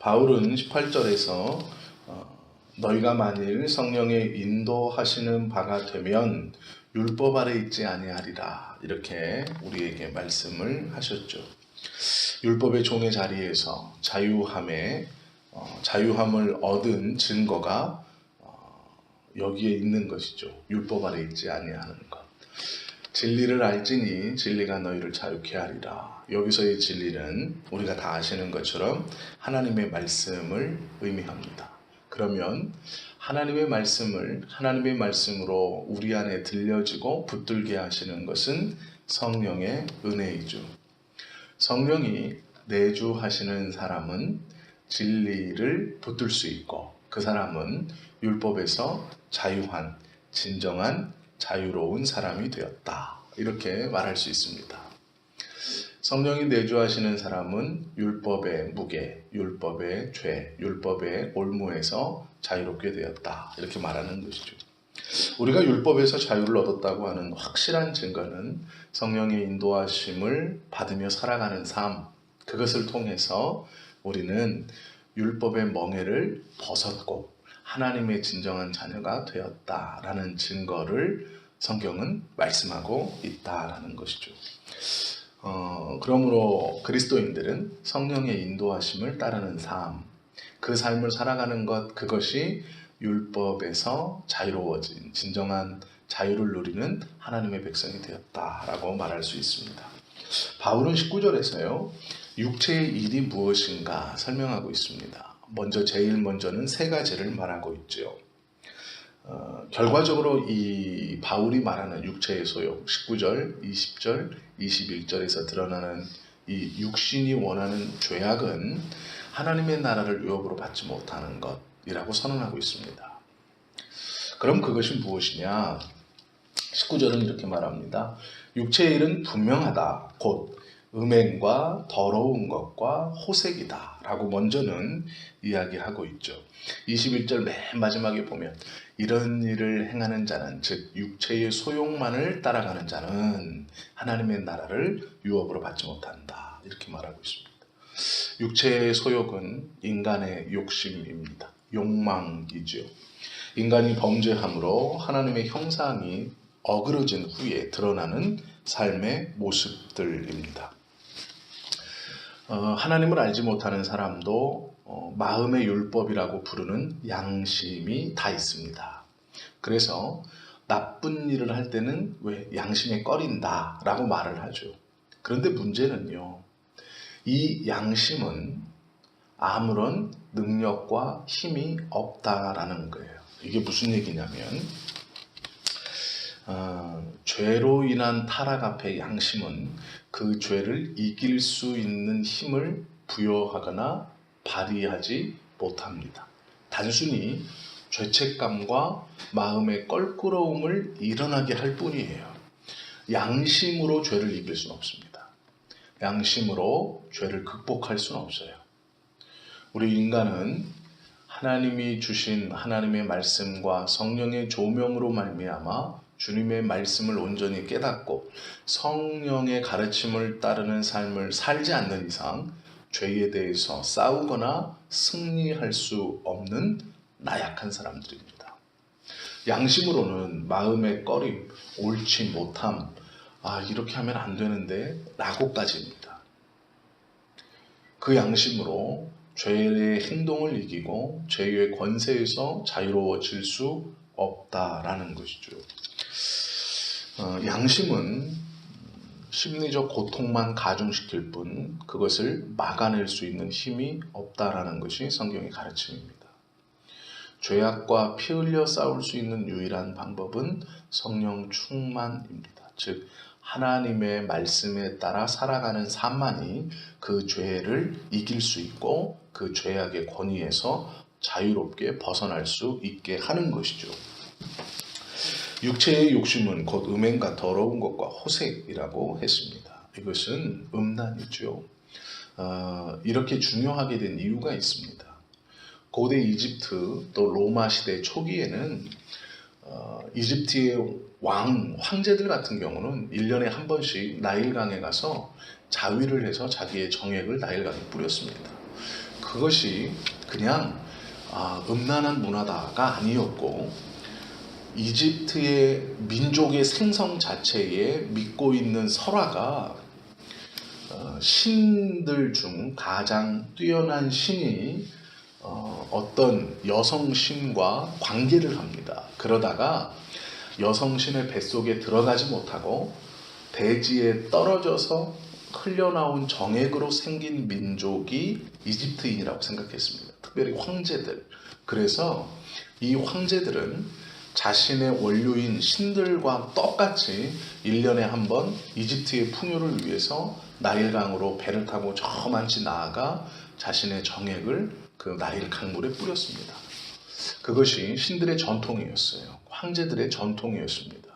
바울은 18절에서 너희가 만일 성령의 인도하시는 바가 되면 율법 아래 있지 아니하리라, 이렇게 우리에게 말씀을 하셨죠. 율법의 종의 자리에서 자유함을 얻은 증거가 여기에 있는 것이죠. 율법 아래 있지 아니하는 것. 진리를 알지니 진리가 너희를 자유케 하리라. 여기서의 진리는 우리가 다 아시는 것처럼 하나님의 말씀을 의미합니다. 그러면 하나님의 말씀으로 우리 안에 들려지고 붙들게 하시는 것은 성령의 은혜이죠. 성령이 내주하시는 사람은 진리를 붙들 수 있고, 그 사람은 율법에서 자유한, 진정한 자유로운 사람이 되었다, 이렇게 말할 수 있습니다. 성령이 내주하시는 사람은 율법의 무게, 율법의 죄, 율법의 올무에서 자유롭게 되었다, 이렇게 말하는 것이죠. 우리가 율법에서 자유를 얻었다고 하는 확실한 증거는 성령의 인도하심을 받으며 살아가는 삶, 그것을 통해서 우리는 율법의 멍에를 벗었고 하나님의 진정한 자녀가 되었다라는 증거를 성경은 말씀하고 있다라는 것이죠. 그러므로 그리스도인들은 성령의 인도하심을 따르는 삶, 그 삶을 살아가는 것, 그것이 율법에서 자유로워진 진정한 자유를 누리는 하나님의 백성이 되었다라고 말할 수 있습니다. 바울은 19절에서요, 육체의 일이 무엇인가 설명하고 있습니다. 제일 먼저는 세 가지를 말하고 있죠. 결과적으로 이 바울이 말하는 육체의 소욕, 19절, 20절, 21절에서 드러나는 이 육신이 원하는 죄악은 하나님의 나라를 유업으로 받지 못하는 것이라고 선언하고 있습니다. 그럼 그것이 무엇이냐? 19절은 이렇게 말합니다. 육체의 일은 분명하다. 곧 음행과 더러운 것과 호색이다 라고 먼저는 이야기하고 있죠. 21절 맨 마지막에 보면 이런 일을 행하는 자는, 즉 육체의 소욕만을 따라가는 자는 하나님의 나라를 유업으로 받지 못한다, 이렇게 말하고 있습니다. 육체의 소욕은 인간의 욕심입니다. 욕망이죠. 인간이 범죄함으로 하나님의 형상이 어그러진 후에 드러나는 삶의 모습들입니다. 하나님을 알지 못하는 사람도 마음의 율법이라고 부르는 양심이 다 있습니다. 그래서 나쁜 일을 할 때는 왜 양심에 꺼린다 라고 말을 하죠. 그런데 문제는요, 이 양심은 아무런 능력과 힘이 없다라는 거예요. 이게 무슨 얘기냐면, 죄로 인한 타락 앞에 양심은 그 죄를 이길 수 있는 힘을 부여하거나 발휘하지 못합니다. 단순히 죄책감과 마음의 껄끄러움을 일어나게 할 뿐이에요. 양심으로 죄를 이길 수는 없습니다. 양심으로 죄를 극복할 수는 없어요. 우리 인간은 하나님이 주신 하나님의 말씀과 성령의 조명으로 말미암아 주님의 말씀을 온전히 깨닫고 성령의 가르침을 따르는 삶을 살지 않는 이상 죄에 대해서 싸우거나 승리할 수 없는 나약한 사람들입니다. 양심으로는 마음의 꺼림, 옳지 못함, 이렇게 하면 안 되는데 라고까지입니다. 그 양심으로 죄의 행동을 이기고 죄의 권세에서 자유로워질 수 없다라는 것이죠. 양심은 심리적 고통만 가중시킬 뿐 그것을 막아낼 수 있는 힘이 없다라는 것이 성경의 가르침입니다. 죄악과 피 흘려 싸울 수 있는 유일한 방법은 성령 충만입니다. 즉 하나님의 말씀에 따라 살아가는 삶만이 그 죄를 이길 수 있고 그 죄악의 권위에서 자유롭게 벗어날 수 있게 하는 것이죠. 육체의 욕심은 곧 음행과 더러운 것과 호색이라고 했습니다. 이것은 음란이죠. 이렇게 중요하게 된 이유가 있습니다. 고대 이집트 또 로마 시대 초기에는 이집트의 황제들 같은 경우는 1년에 한 번씩 나일강에 가서 자위를 해서 자기의 정액을 나일강에 뿌렸습니다. 그것이 그냥 음란한 문화다가 아니었고 이집트의 민족의 생성 자체에 믿고 있는 설화가 신들 중 가장 뛰어난 신이 어떤 여성신과 관계를 합니다. 그러다가 여성신의 뱃속에 들어가지 못하고 대지에 떨어져서 흘려나온 정액으로 생긴 민족이 이집트인이라고 생각했습니다. 특별히 황제들. 그래서 이 황제들은 자신의 원료인 신들과 똑같이 1년에 한 번 이집트의 풍요를 위해서 나일강으로 배를 타고 저 많이 나아가 자신의 정액을 그 나일 강물에 뿌렸습니다. 그것이 신들의 전통이었어요. 황제들의 전통이었습니다.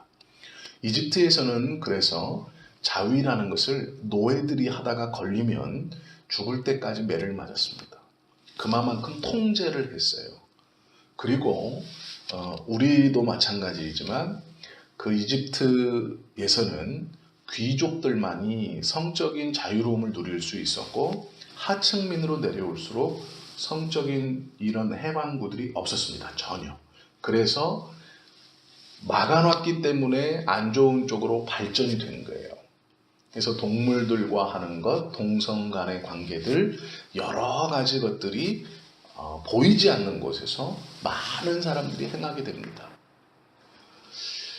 이집트에서는 그래서 자위라는 것을 노예들이 하다가 걸리면 죽을 때까지 매를 맞았습니다. 그만큼 통제를 했어요. 그리고 우리도 마찬가지이지만 그 이집트에서는 귀족들만이 성적인 자유로움을 누릴 수 있었고 하층민으로 내려올수록 성적인 이런 해방구들이 없었습니다. 전혀. 그래서 막아놨기 때문에 안 좋은 쪽으로 발전이 된 거예요. 그래서 동물들과 하는 것, 동성 간의 관계들, 여러 가지 것들이 보이지 않는 곳에서 많은 사람들이 행하게 됩니다.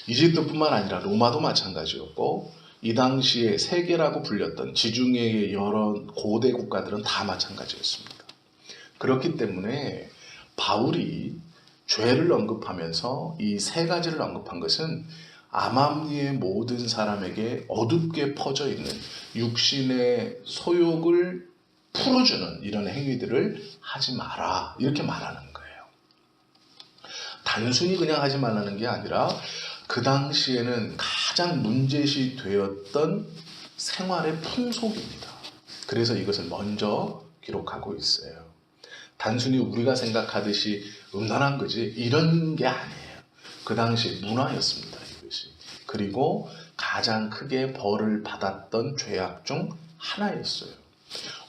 이집트뿐만 아니라 로마도 마찬가지였고 이 당시에 세계라고 불렸던 지중해의 여러 고대 국가들은 다 마찬가지였습니다. 그렇기 때문에 바울이 죄를 언급하면서 이 세 가지를 언급한 것은 암암리의 모든 사람에게 어둡게 퍼져 있는 육신의 소욕을 풀어주는 이런 행위들을 하지 마라 이렇게 말하는 거예요. 단순히 그냥 하지 말라는 게 아니라 그 당시에는 가장 문제시 되었던 생활의 풍속입니다. 그래서 이것을 먼저 기록하고 있어요. 단순히 우리가 생각하듯이 음란한 거지 이런 게 아니에요. 그 당시 문화였습니다. 이것이. 그리고 가장 크게 벌을 받았던 죄악 중 하나였어요.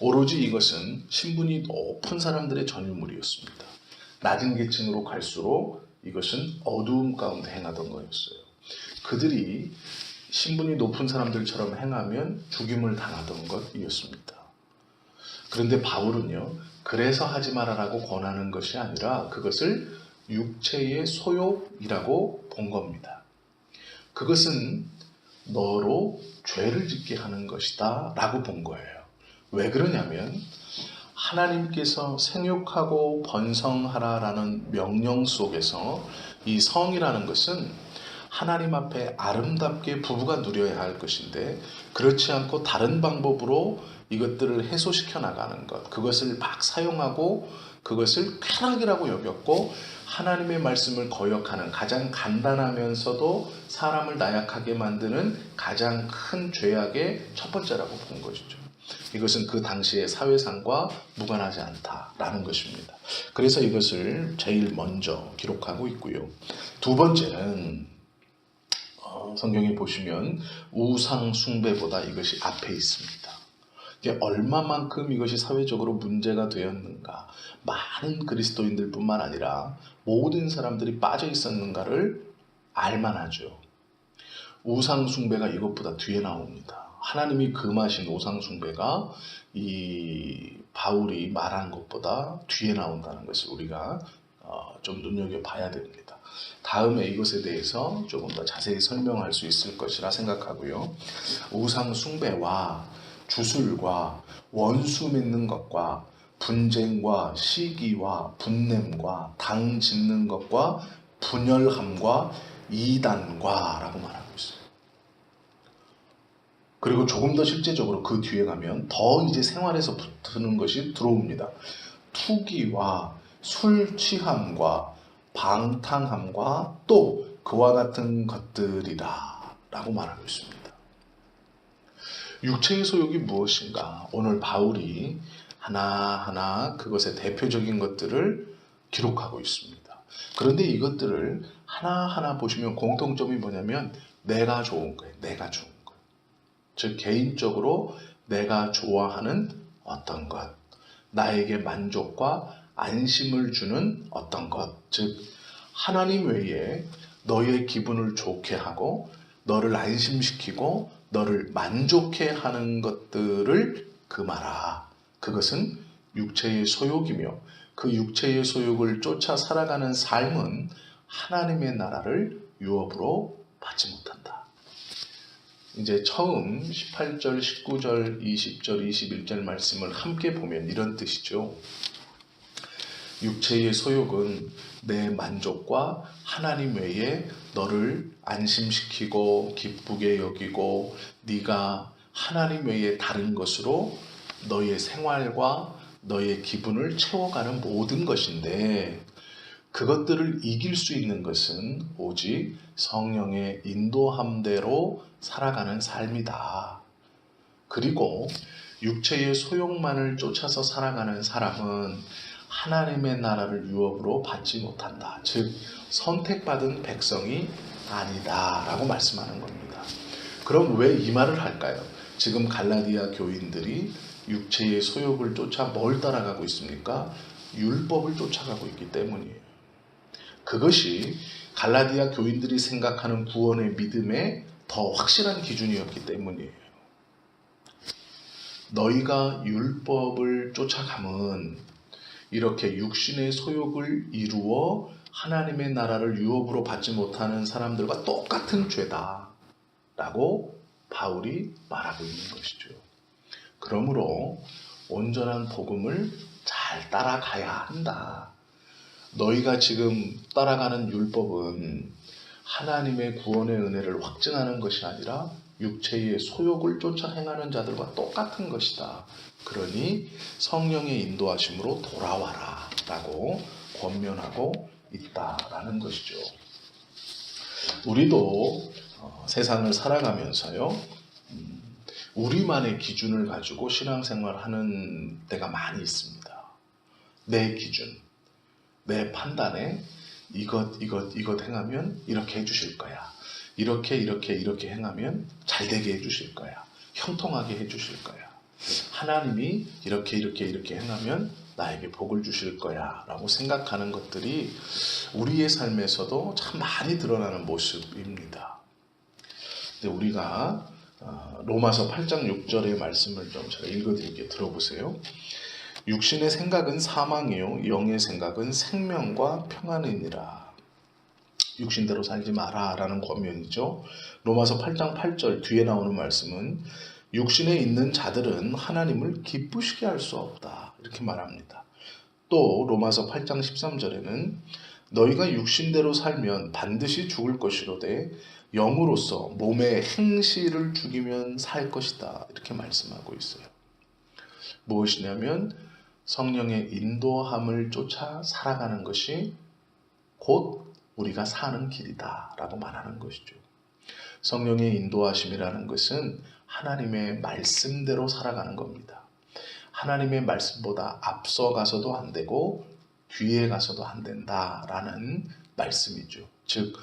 오로지 이것은 신분이 높은 사람들의 전유물이었습니다. 낮은 계층으로 갈수록 이것은 어두움 가운데 행하던 거였어요. 그들이 신분이 높은 사람들처럼 행하면 죽임을 당하던 것이었습니다. 그런데 바울은요, 그래서 하지 말아라고 권하는 것이 아니라 그것을 육체의 소욕이라고 본 겁니다. 그것은 너로 죄를 짓게 하는 것이다 라고 본 거예요. 왜 그러냐면 하나님께서 생육하고 번성하라라는 명령 속에서 이 성이라는 것은 하나님 앞에 아름답게 부부가 누려야 할 것인데 그렇지 않고 다른 방법으로 이것들을 해소시켜 나가는 것, 그것을 막 사용하고 그것을 쾌락이라고 여겼고 하나님의 말씀을 거역하는 가장 간단하면서도 사람을 나약하게 만드는 가장 큰 죄악의 첫 번째라고 본 것이죠. 이것은 그 당시의 사회상과 무관하지 않다라는 것입니다. 그래서 이것을 제일 먼저 기록하고 있고요. 두 번째는 성경에 보시면 우상 숭배보다 이것이 앞에 있습니다. 이게 얼마만큼 이것이 사회적으로 문제가 되었는가, 많은 그리스도인들뿐만 아니라 모든 사람들이 빠져 있었는가를 알만하죠. 우상 숭배가 이것보다 뒤에 나옵니다. 하나님이 금하신 우상 숭배가 이 바울이 말한 것보다 뒤에 나온다는 것을 우리가 좀 눈여겨봐야 됩니다. 다음에 이것에 대해서 조금 더 자세히 설명할 수 있을 것이라 생각하고요. 우상 숭배와 주술과 원수 맺는 것과 분쟁과 시기와 분냄과 당 짓는 것과 분열함과 이단과 라고 말하고 있어요. 그리고 조금 더 실제적으로 그 뒤에 가면 더 이제 생활에서 붙는 것이 들어옵니다. 투기와 술 취함과 방탕함과 또 그와 같은 것들이라 라고 말하고 있습니다. 육체의 소욕이 무엇인가? 오늘 바울이 하나하나 그것의 대표적인 것들을 기록하고 있습니다. 그런데 이것들을 하나하나 보시면 공통점이 뭐냐면 내가 좋은 거예요. 내가 좋은 것. 즉 개인적으로 내가 좋아하는 어떤 것. 나에게 만족과 안심을 주는 어떤 것, 즉 하나님 외에 너의 기분을 좋게 하고 너를 안심시키고 너를 만족해 하는 것들을 금하라. 그것은 육체의 소욕이며 그 육체의 소욕을 쫓아 살아가는 삶은 하나님의 나라를 유업으로 받지 못한다. 이제 처음 18절, 19절, 20절, 21절 말씀을 함께 보면 이런 뜻이죠. 육체의 소욕은 내 만족과 하나님 외에 너를 안심시키고 기쁘게 여기고 네가 하나님 외에 다른 것으로 너의 생활과 너의 기분을 채워가는 모든 것인데, 그것들을 이길 수 있는 것은 오직 성령의 인도함대로 살아가는 삶이다. 그리고 육체의 소욕만을 쫓아서 살아가는 사람은 하나님의 나라를 유업으로 받지 못한다. 즉 선택받은 백성이 아니다 라고 말씀하는 겁니다. 그럼 왜 이 말을 할까요? 지금 갈라디아 교인들이 육체의 소욕을 쫓아 뭘 따라가고 있습니까? 율법을 쫓아가고 있기 때문이에요. 그것이 갈라디아 교인들이 생각하는 구원의 믿음의 더 확실한 기준이었기 때문이에요. 너희가 율법을 쫓아가면 이렇게 육신의 소욕을 이루어 하나님의 나라를 유업으로 받지 못하는 사람들과 똑같은 죄다 라고 바울이 말하고 있는 것이죠. 그러므로 온전한 복음을 잘 따라가야 한다. 너희가 지금 따라가는 율법은 하나님의 구원의 은혜를 확증하는 것이 아니라 육체의 소욕을 쫓아 행하는 자들과 똑같은 것이다. 그러니 성령의 인도하심으로 돌아와라 라고 권면하고 있다라는 것이죠. 우리도 세상을 살아가면서요, 우리만의 기준을 가지고 신앙생활 하는 때가 많이 있습니다. 내 기준, 내 판단에 이것 행하면 이렇게 해주실 거야. 이렇게 행하면 잘 되게 해주실 거야. 형통하게 해주실 거야. 하나님이 이렇게 행하면 나에게 복을 주실 거야 라고 생각하는 것들이 우리의 삶에서도 참 많이 드러나는 모습입니다. 근데 우리가 로마서 8장 6절의 말씀을 좀 제가 읽어드릴게요. 들어보세요. 육신의 생각은 사망이요 영의 생각은 생명과 평안이니라. 육신대로 살지 마라 라는 권면이죠. 로마서 8장 8절 뒤에 나오는 말씀은 육신에 있는 자들은 하나님을 기쁘시게 할 수 없다 이렇게 말합니다. 또 로마서 8장 13절에는 너희가 육신대로 살면 반드시 죽을 것이로되 영으로서 몸의 행실을 죽이면 살 것이다 이렇게 말씀하고 있어요. 무엇이냐면 성령의 인도함을 쫓아 살아가는 것이 곧 우리가 사는 길이다 라고 말하는 것이죠. 성령의 인도하심이라는 것은 하나님의 말씀대로 살아가는 겁니다. 하나님의 말씀보다 앞서가서도 안 되고 뒤에 가서도 안 된다라는 말씀이죠. 즉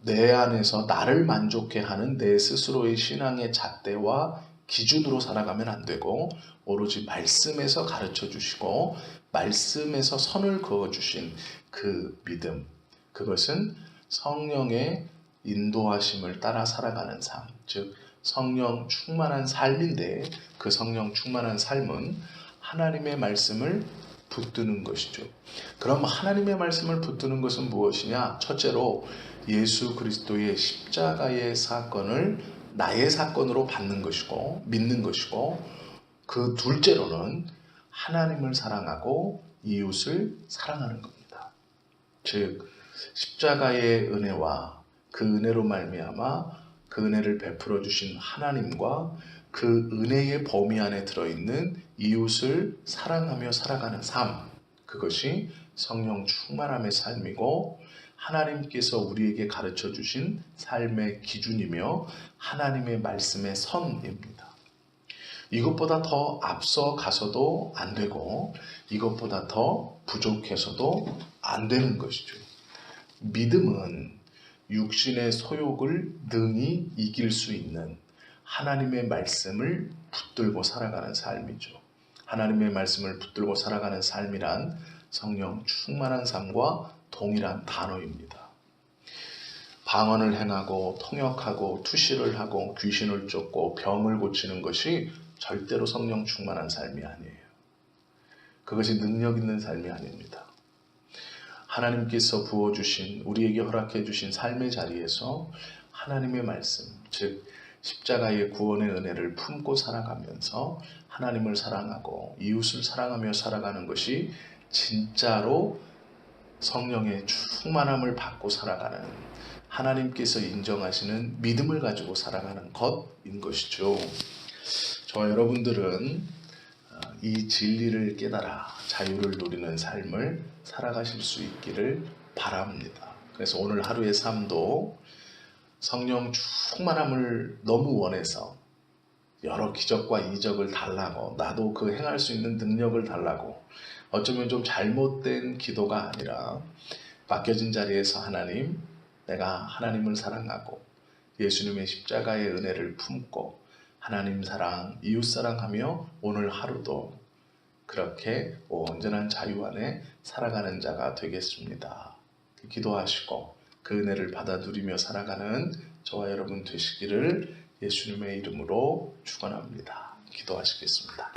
내 안에서 나를 만족해 하는 내 스스로의 신앙의 잣대와 기준으로 살아가면 안 되고 오로지 말씀에서 가르쳐 주시고 말씀에서 선을 그어 주신 그 믿음, 그것은 성령의 인도하심을 따라 살아가는 삶, 즉 성령 충만한 삶인데 그 성령 충만한 삶은 하나님의 말씀을 붙드는 것이죠. 그럼 하나님의 말씀을 붙드는 것은 무엇이냐? 첫째로 예수 그리스도의 십자가의 사건을 나의 사건으로 받는 것이고 믿는 것이고, 그 둘째로는 하나님을 사랑하고 이웃을 사랑하는 겁니다. 즉 십자가의 은혜와 그 은혜로 말미암아 그 은혜를 베풀어 주신 하나님과 그 은혜의 범위 안에 들어있는 이웃을 사랑하며 살아가는 삶, 그것이 성령 충만함의 삶이고 하나님께서 우리에게 가르쳐 주신 삶의 기준이며 하나님의 말씀의 선입니다. 이것보다 더 앞서 가서도 안 되고 이것보다 더 부족해서도 안 되는 것이죠. 믿음은 육신의 소욕을 능히 이길 수 있는 하나님의 말씀을 붙들고 살아가는 삶이죠. 하나님의 말씀을 붙들고 살아가는 삶이란 성령 충만한 삶과 동일한 단어입니다. 방언을 행하고 통역하고 투시를 하고 귀신을 쫓고 병을 고치는 것이 절대로 성령 충만한 삶이 아니에요. 그것이 능력 있는 삶이 아닙니다. 하나님께서 부어주신, 우리에게 허락해 주신 삶의 자리에서 하나님의 말씀, 즉 십자가의 구원의 은혜를 품고 살아가면서 하나님을 사랑하고 이웃을 사랑하며 살아가는 것이 진짜로 성령의 충만함을 받고 살아가는, 하나님께서 인정하시는 믿음을 가지고 살아가는 것인 것이죠. 저와 여러분들은 이 진리를 깨달아 자유를 누리는 삶을 살아가실 수 있기를 바랍니다. 그래서 오늘 하루의 삶도 성령 충만함을 너무 원해서 여러 기적과 이적을 달라고, 나도 그 행할 수 있는 능력을 달라고, 어쩌면 좀 잘못된 기도가 아니라 맡겨진 자리에서 하나님, 내가 하나님을 사랑하고 예수님의 십자가의 은혜를 품고 하나님 사랑, 이웃 사랑하며 오늘 하루도 그렇게 온전한 자유 안에 살아가는 자가 되겠습니다. 기도하시고 그 은혜를 받아 누리며 살아가는 저와 여러분 되시기를 예수님의 이름으로 축원합니다. 기도하시겠습니다.